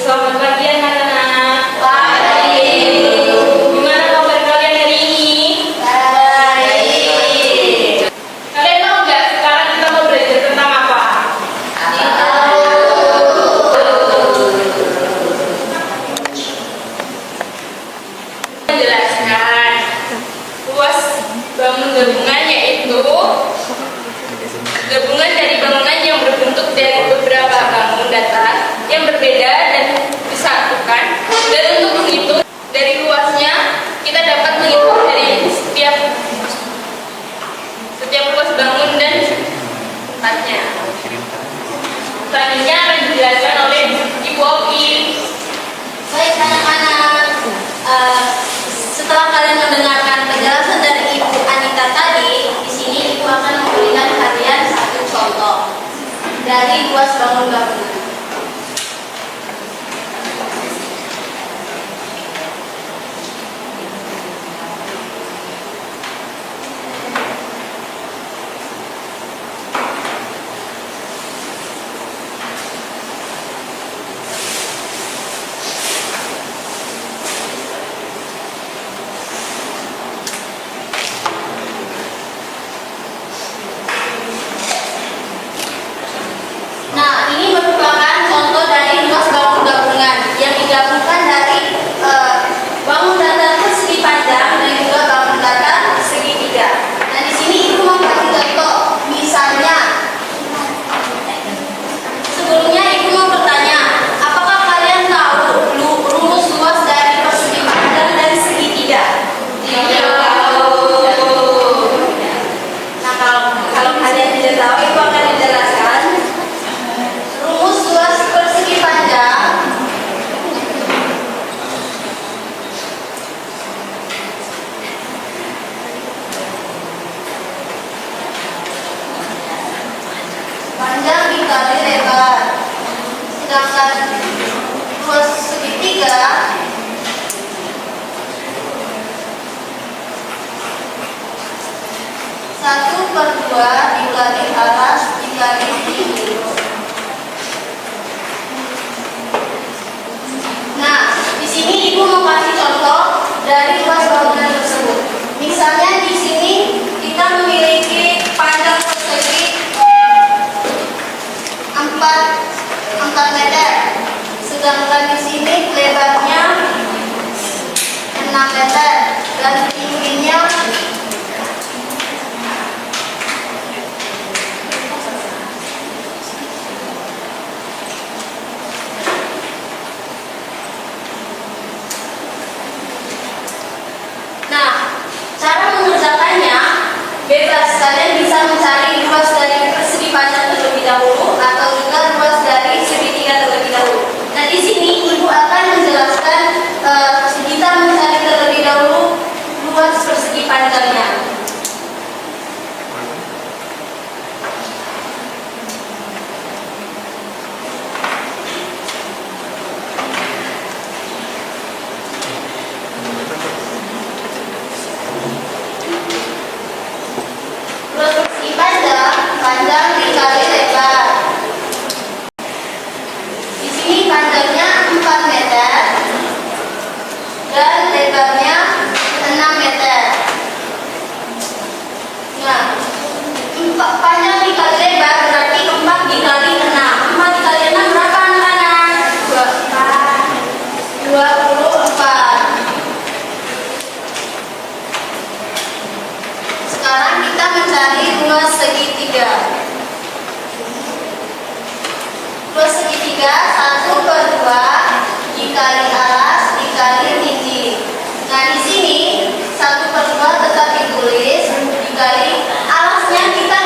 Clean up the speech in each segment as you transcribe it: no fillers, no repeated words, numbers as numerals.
Selamat pagi anak-anak. Pagi. Gimana kabar kalian hari ini? Baik. Kalian tahu nggak sekarang kita mau belajar tentang apa? Tahu. Menjelaskan luas bangun gabungan yaitu gabungan dari bangunan yang berbentuk dari beberapa bangun datar yang berbeda dan disatukan, dan untuk menghitung dari luasnya kita dapat menghitung dari setiap luas bangun dan tempatnya. Selanjutnya akan dijelaskan oleh Ibu Oki. Baik anak-anak, setelah kalian mendengarkan penjelasan dari Ibu Anita tadi, di sini Ibu akan memberikan kalian satu contoh dari luas bangun gabungan. Nah, ini merupakan contoh dari luas bangun gabungan yang digabungkan dari bangun datar persegi panjang dan juga bangun datar segitiga. Nah, di sini Ibu mau kasih contoh. Misalnya, sebelumnya Ibu mau bertanya, apakah kalian tahu rumus luas dari persegi panjang dan segitiga? Tidak tahu. Nah, kalau kalian tidak tahu, Ibu akan dijelaskan. Rumus luas persegi panjang dikali lebar, sedangkan luas segitiga satu per dua dikali alas dikali tinggi. Nah, di sini Ibu mau kasih contoh dari luas bangunan tersebut. Misalnya di sini kita memiliki panjang persegi 4 meter, sedangkan di sini lebarnya 6 meter dan tingginya 1/2 dikali alas dikali tinggi. Nah, di sini 1/2 tetap ditulis dikali alasnya, kita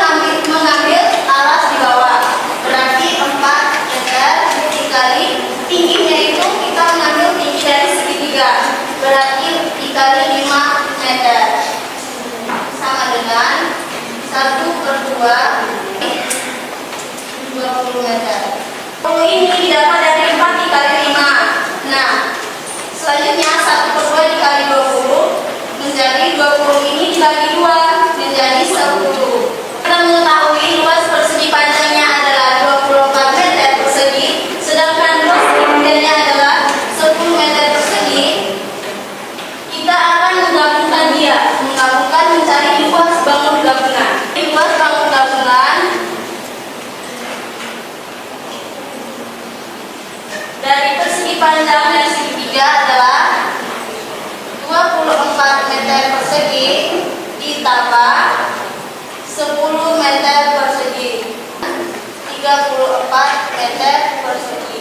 mengambil alas di bawah, berarti 4 meter dikali tingginya itu kita mengambil tinggi dari segitiga, berarti 1/2 20 meter. 10 ini didapat dari 4 dikali 5. Nah, selanjutnya 1/2 dikali 20 menjadi 20 ini dibagi 2 menjadi 10. Kita mengetahui luas persegi panjangnya adalah 24 meter persegi, sedangkan luas sempitnya adalah 10 meter persegi. Kita akan menggabungkan mencari luas bangun gabungan. Luas bangun gabungan dari persegi panjang dan segitiga adalah 24 meter persegi ditambah 10 meter persegi, 34 meter persegi.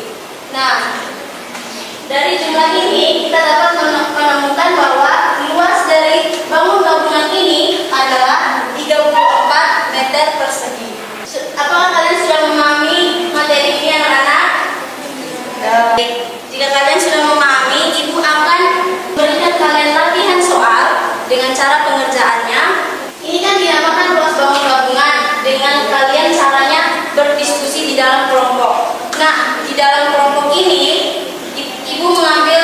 Nah, dari jumlah ini kita dapat menemukan bahwa luas dari bangun gabungan ini adalah 34 meter persegi. Apakah kalian sudah memahami materi ini, anak-anak? Jika kalian sudah memahami, ibu akan berikan kalian latihan soal dengan cara pengerjaannya. Ini kan dinamakan luas bangun gabungan, dengan kalian caranya berdiskusi di dalam kelompok. Nah, di dalam kelompok ini ibu mengambil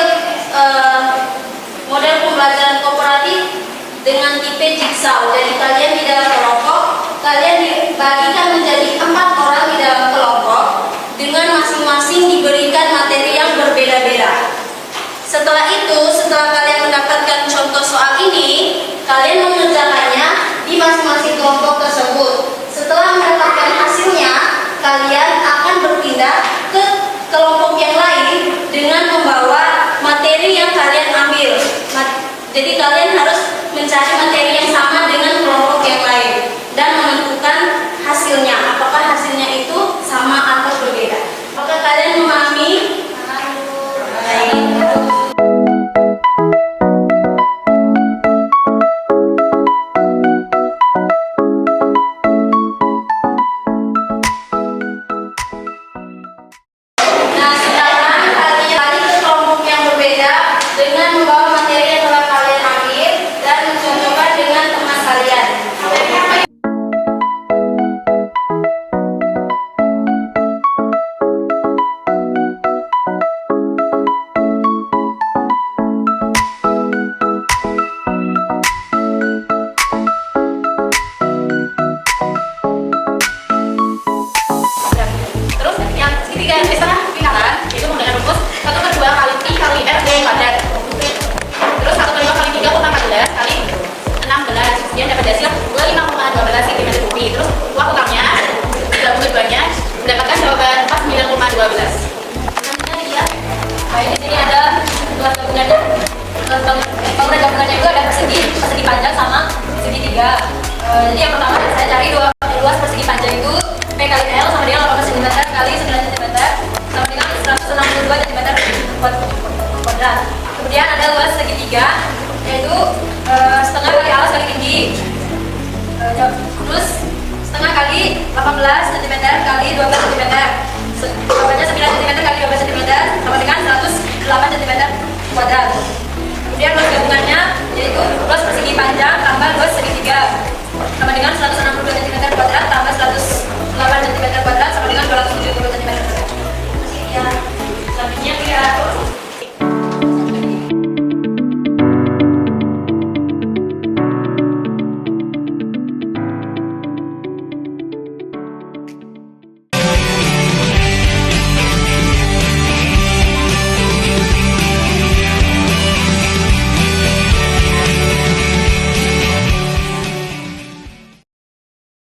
model pembelajaran kooperatif dengan tipe jigsaw. Jadi kalian di dalam kelompok, kalian dibagikan menjadi 4 orang di dalam kelompok dengan masing-masing diberikan materi yang berbeda-beda. Setelah itu, setelah kalian mendapatkan contoh soal ini, kalian mengerjakannya di masing-masing kelompok tersebut. Setelah mendapatkan hasilnya, kalian akan berpindah ke kelompok yang lain dengan membawa materi yang kalian ambil. Jadi kalian harus mencari materi yang sama dengan kelompok yang lain dan menentukan hasilnya. Apakah hasilnya itu sama atau berbeda? Apakah kalian memahami? Baik. Nah, sekarang kalian balik ke kelompok yang berbeda dengan membawa materi yang telah kalian ambil dan mencontohkan dengan teman kalian. Terus yang segitiga yang setengah lingkaran itu menggunakan rumus 1/2 kali pi kali r kuadrat. Terus 1/5 kali 3 kurang 14 kali 16. Kemudian dapat hasil 25,12 cm3. Terus uang uangnya digabung keduanya mendapatkan jawaban 49,12. Baik, di sini ada luas gabungannya. Bangunan gabungannya itu ada persegi panjang sama segitiga. Jadi yang pertama saya cari luas persegi panjang itu P kali L sama dengan 18 cm kali 9 cm sama dengan 162 cm kuadrat. Kemudian ada luas segitiga yaitu setengah kali alas kali tinggi, terus setengah kali 18 cm kali 12 cm, jawabannya 9 cm kali 12 cm sama dengan 108 cm kuadrat. Kemudian luas gabungannya yaitu luas persegi panjang tambah luas segitiga sama dengan 162 cm kuadrat tambah 108 cm kuadrat sama dengan 270 cm kuadrat. Ya, selanjutnya kita